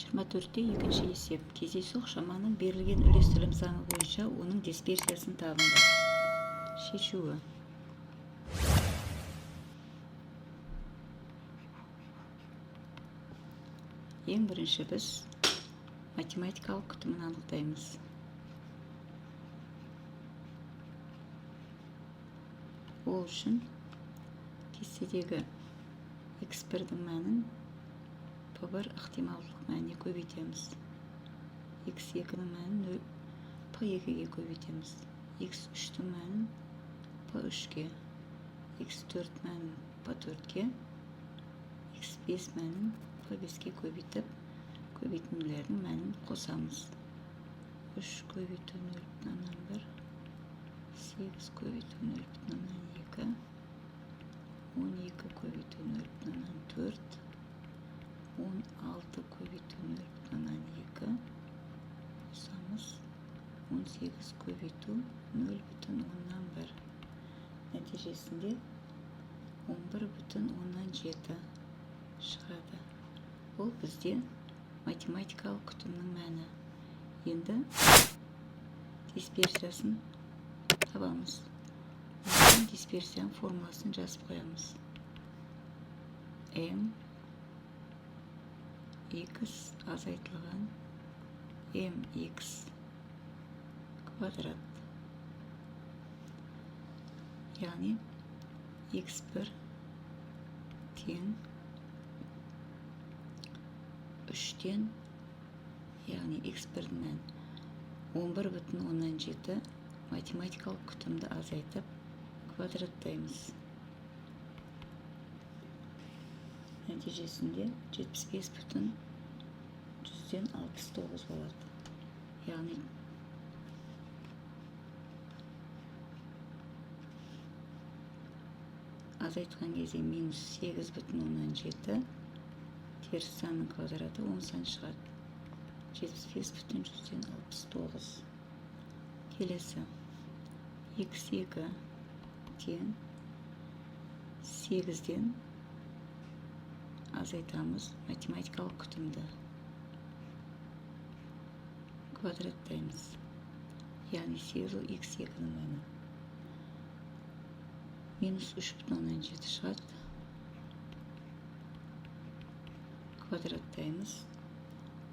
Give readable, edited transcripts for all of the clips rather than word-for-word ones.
24'те екінші есеп. Кездейсоқ шаманың берілген үлестірілім заңы бойынша оның дисперсиясын табыңдар. Шешуі. Ең бірінші біз математикалық күтімін анықтаймыз. Ол үшін кестедегі x1-дің мәнін p1 ықтималдылық мәніне көбейтеміз. x2-ның мәнін p2-ге көбейтеміз. x3-дің мәнін p3-ге, x4 мәнін p4-ге, x5 мәнін p5-ге көбейтіп, көбейтінділердің мәнін қосамыз. 3 көбейту 0,1, 8 көбейту 0,2, 12 көбейту 0,4, 16 көбейту 0,2, қосамыз. 18 көбейту 0,1. Нәтижесінде 11,7 шығады. Бұл бізде математикалық күтімнің мәні. Енді дисперсиясын табамыз. Дисперсияның формуласын жазып қоямыз. m x азайтылған mx квадрат. Яғни x1 тең 3-тен, яғни x1-дің мән 11,7 математикалық күтімді азайтып квадраттаймыз. Нәтижесінде 75,69 болады. Яғни азайтқан кезде минус 8,7, теріс санның квадраты 10 сан шығады. 75,69. Келесі. x2 тең 8-ден азайтамыз математикалық күтімді. Квадраттаймыз. Яғни 8 ол x2-ның мәні. Минус 3,7 шығады. Квадраттаймыз.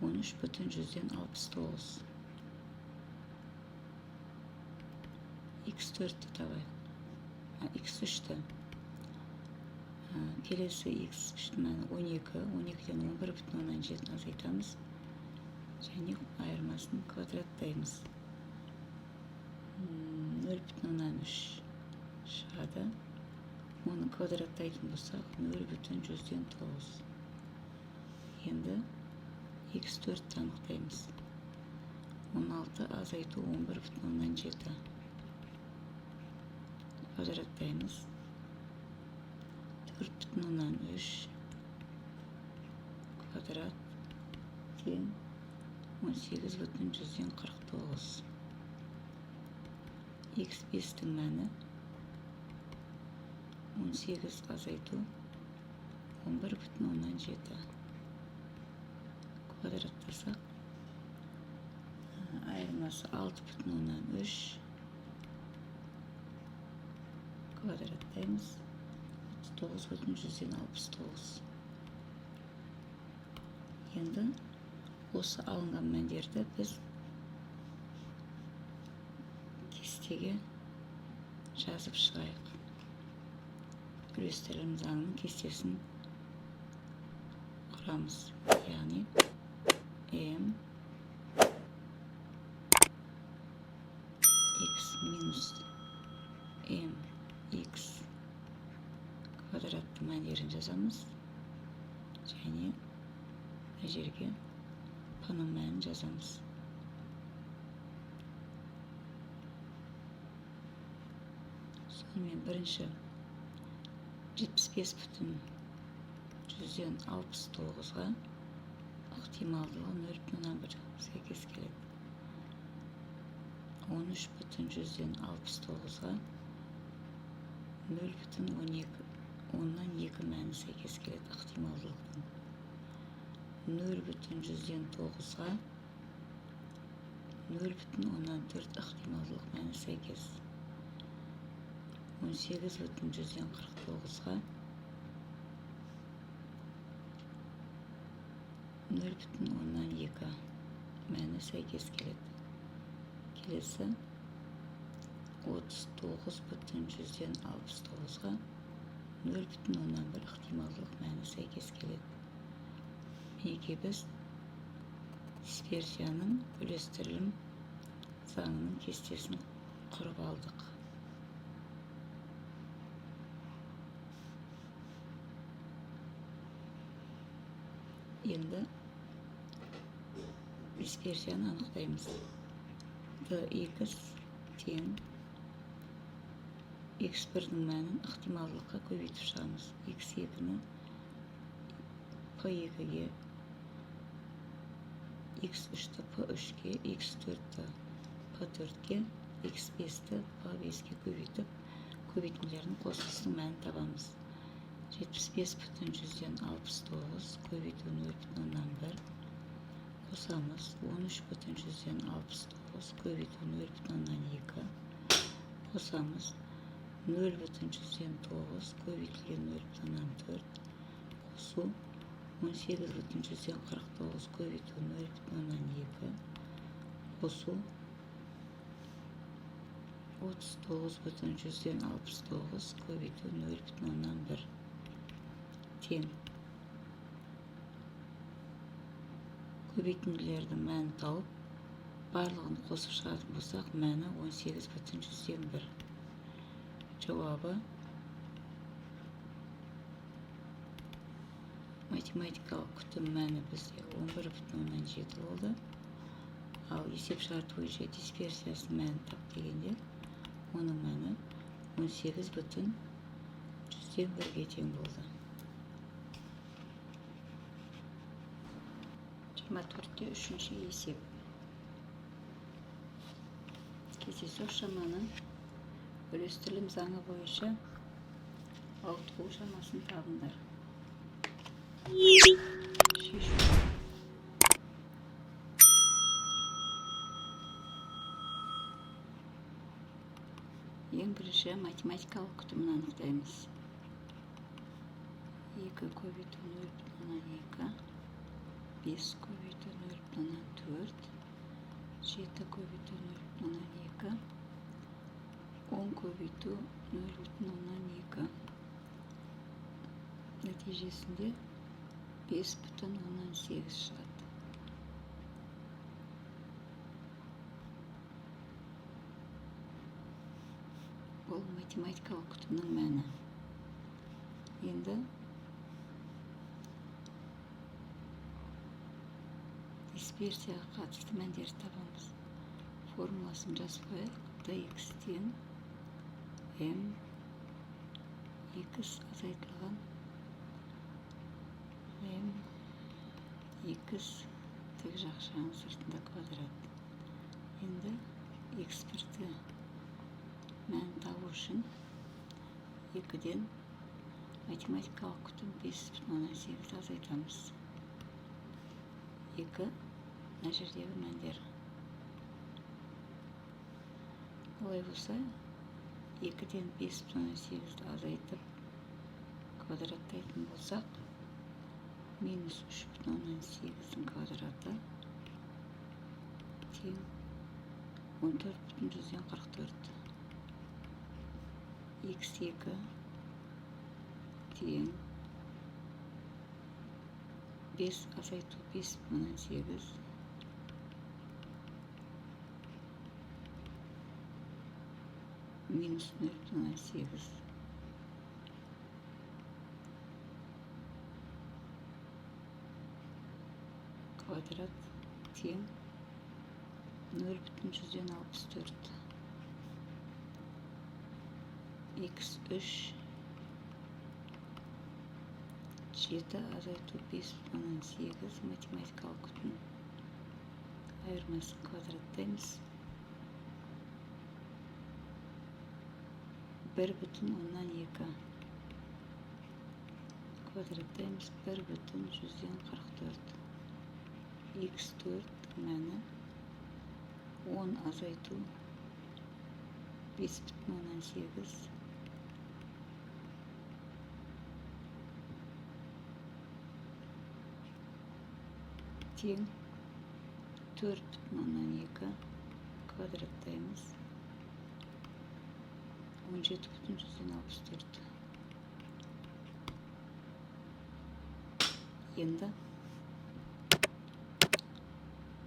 13,69. x4-ті табайық. x3-ті. Келесі x3-ті мәні 12. 12-ден 11,7 азайтамыз. Және айырмасын квадраттаймыз. 0,3 шығады. Оны квадраттайтын болсақ 0,9. Енді x4-ті анықтаймыз. 16 азайту 11,7. Квадраттаймыз. 4,3 квадрат тең 18,49. x5-дің мәні 18 азайту 11,7. Квадраттасақ, айырмасы 6,3. Квадраттаймыз. 39,169. Енді осы алынған мәндерді біз кестеге жазып шығайық. Үлестірілім заңының кестесін құрамыз. Яғни m x минус m x квадратты мәндерін жазамыз. Және жерге p-ның мәнін жазамыз. Сонымен бірінші 75,69-ға ықтималдығы 0,1 сәйкес келеді. 13,69-ға 0,12 мәні сәйкес келеді ықтималдылықтың. 0,9-ға 0,4 ықтималдылық мәні сәйкес. 18,49-ға 0,2 мәні сәйкес келеді. Келесі 39,69-ға 0,1 ықтималдылық мәні сәйкес келеді. Неге біз дисперсияның үлестірілім заңының кестесін құрып алдық. Енді дисперсияны анықтаймыз. dx тең x1-дің мәнін ықтималдылыққа көбейтіп шығамыз. x2-ні p2-ге, x3-ті p3-ге, x4-ті p4-ге, x5-ті p5-ге көбейтіп, көбейтінділердің қосылысының мәнін табамыз. 75,69 көбейту 0,1 қосамыз. 13,69 көбейту 0,2 қосамыз. 0,9 көбейтілген 0,4 қосу. 18,49 көбейту 0,2 қосу. 39,69 көбейту 0,1 тең. Көбейтінділердің мәнін тауып, барлығын қосып шығатын болсақ, мәні 18,1. Жауабы математикалық күтім мәні бізде 11,7 болды. Ал есеп шарты бойынша дисперсиясының мәнін тап дегенде, оның мәні 18,1-ге тең болды. 24-те үшінші есеп. Кездейсоқ шаманың үлестірілім заңы бойынша ауытқу шамасын табыңдар. Шешу. Ең бірінші математикалық күтімін анықтаймыз. 2 көбейту 0,2, 5 көбейту 0,4, 7 көбейту 0,2, 10 көбейту 0,2. Нәтижесінде 5,8 шығады. Бұл математикалық күтімнің мәні. Енді дисперсияға қатысты мәндерді табамыз. Формуласын жазып қояйық. dx тең m x азайтылған m x тік жақ жағының сыртында квадрат. Енді x1-ті мәнін табу үшін 2-ден математикалық күтім 5,8 азайтамыз. 2 мына жердегі мәндер. Олай болса, 2-ден 5,8-ді азайтып квадраттайтын болсақ, минус 3,8-дің квадраты тең 14,44. x2 тең 5 азайту 5,8 минус 0,8 квадрат тең 0,64. x3 7 азайту 5,8 математикалық күтім айырмасын квадраттаймыз. 1,2 квадраттаймыз. 1,144. x4 мәні 10 азайту 5,8 тең 4,2 квадраттаймыз 17,64. Енді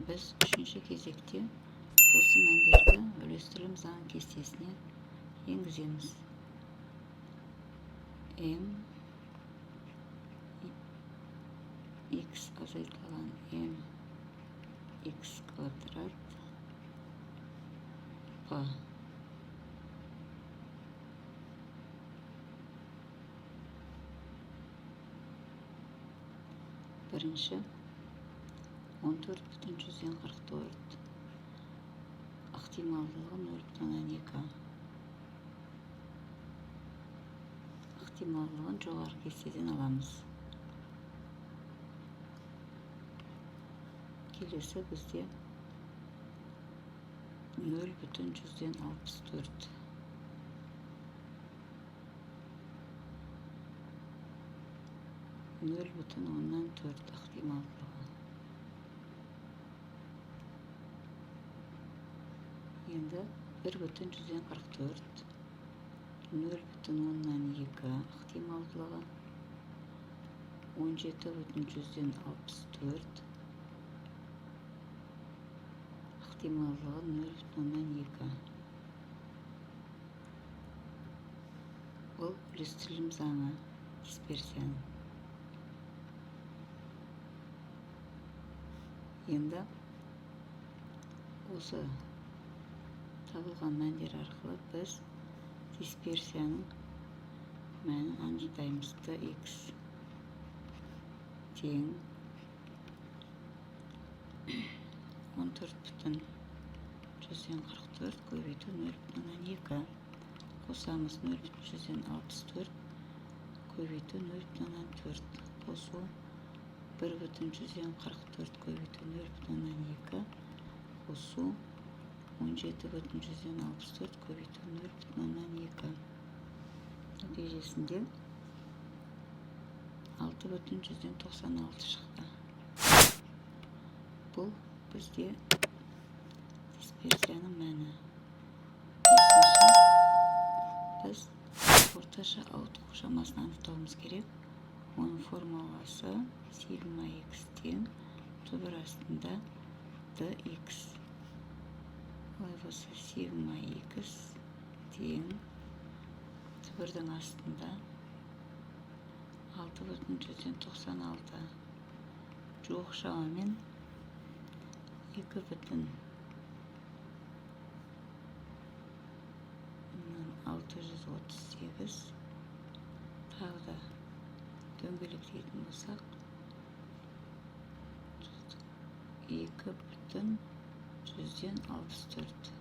біз үшінші кезекте осы мәндерді үлестірілім заңы кестесіне енгіземіз. m x азайтылған m x квадрат p бірінші 14,44 ықтималдылығы 0,2 ықтималдылығын жоғары кестеден аламыз. Келесі бізде 0,64 0,4 ықтималдылығы. Енді 1,44 0,2 ықтималдылығы 17,64 ықтималдылығы 0,2. Бұл үлестірілім заңы дисперсияның. Енді осы табылған мәндер арқылы біз дисперсияның мәнін анықтаймыз. dx тең 14,44 көбейту 0,2 қосамыз 0,64 көбейту 0,4 қосу 1,44 көбейту 0,2 қосу 17,64 көбейту 0,2 нәтижесінде 6,96 шықты. Бұл бізде дисперсияның мәні. Біз орташа ауытқу шамасын анықтауымыз керек. Оның формуласы сигма x тең түбір астында dx. Олай болса сигма x тең түбірдің астында 6,96 жуық шамамен 2,638 тағы да дөңгелектейтін болсақ 2,64